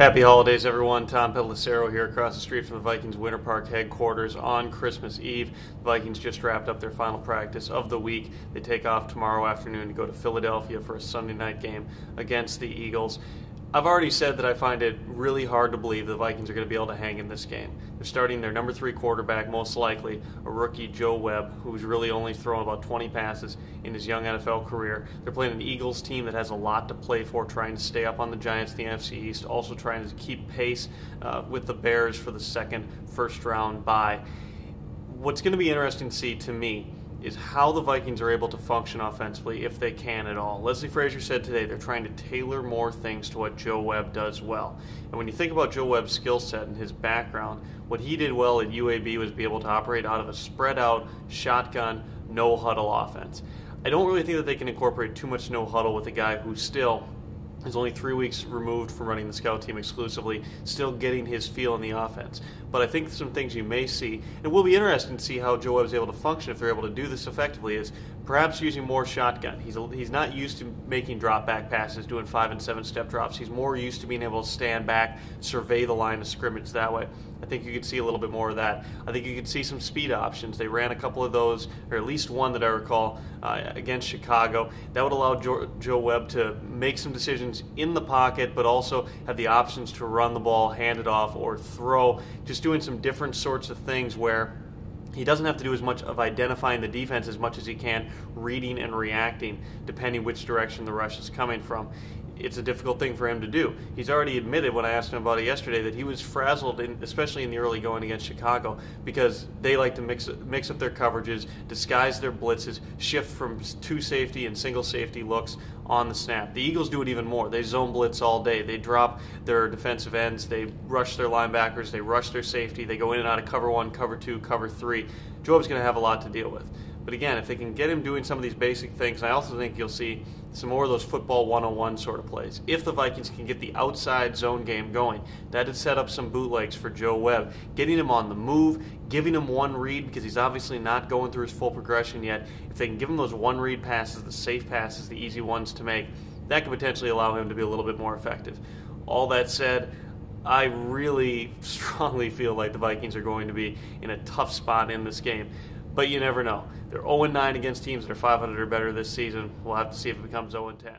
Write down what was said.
Happy holidays, everyone. Tom Pelissero here across the street from the Vikings Winter Park headquarters on Christmas Eve. The Vikings just wrapped up their final practice of the week. They take off tomorrow afternoon to go to Philadelphia for a Sunday night game against the Eagles. I've already said that I find it really hard to believe the Vikings are going to be able to hang in this game. They're starting their number 3 quarterback, most likely, a rookie, Joe Webb, who's really only thrown about 20 passes in his young NFL career. They're playing an Eagles team that has a lot to play for, trying to stay up on the Giants in the NFC East, also trying to keep pace with the Bears for the second first-round bye. What's going to be interesting to see, to me, is how the Vikings are able to function offensively, if they can at all. Leslie Frazier said today they're trying to tailor more things to what Joe Webb does well. And when you think about Joe Webb's skill set and his background, what he did well at UAB was be able to operate out of a spread-out, shotgun, no-huddle offense. I don't really think that they can incorporate too much no-huddle with a guy who still is only 3 weeks removed from running the scout team exclusively, still getting his feel in the offense. But I think some things you may see, and it will be interesting to see how Joe Webb is able to function if they're able to do this effectively, is perhaps using more shotgun. He's not used to making drop-back passes, doing 5- and 7-step drops. He's more used to being able to stand back, survey the line of scrimmage that way. I think you could see a little bit more of that. I think you could see some speed options. They ran a couple of those, or at least one that I recall, against Chicago. That would allow Joe Webb to make some decisions in the pocket, but also have the options to run the ball, hand it off, or throw, just doing some different sorts of things where he doesn't have to do as much of identifying the defense as much as he can reading and reacting, depending which direction the rush is coming from. It's a difficult thing for him to do. He's already admitted when I asked him about it yesterday that he was frazzled, especially in the early going against Chicago, because they like to mix up their coverages, disguise their blitzes, shift from 2 safety and single safety looks on the snap. The Eagles do it even more. They zone blitz all day. They drop their defensive ends. They rush their linebackers. They rush their safety. They go in and out of cover 1, cover 2, cover 3. Joe's going to have a lot to deal with. But again, if they can get him doing some of these basic things, I also think you'll see some more of those football 101 sort of plays. If the Vikings can get the outside zone game going, that would set up some bootlegs for Joe Webb, getting him on the move, giving him one read, because he's obviously not going through his full progression yet. If they can give him those one-read passes, the safe passes, the easy ones to make, that could potentially allow him to be a little bit more effective. All that said, I really strongly feel like the Vikings are going to be in a tough spot in this game. But you never know. They're 0-9 against teams that are 500 or better this season. We'll have to see if it becomes 0-10.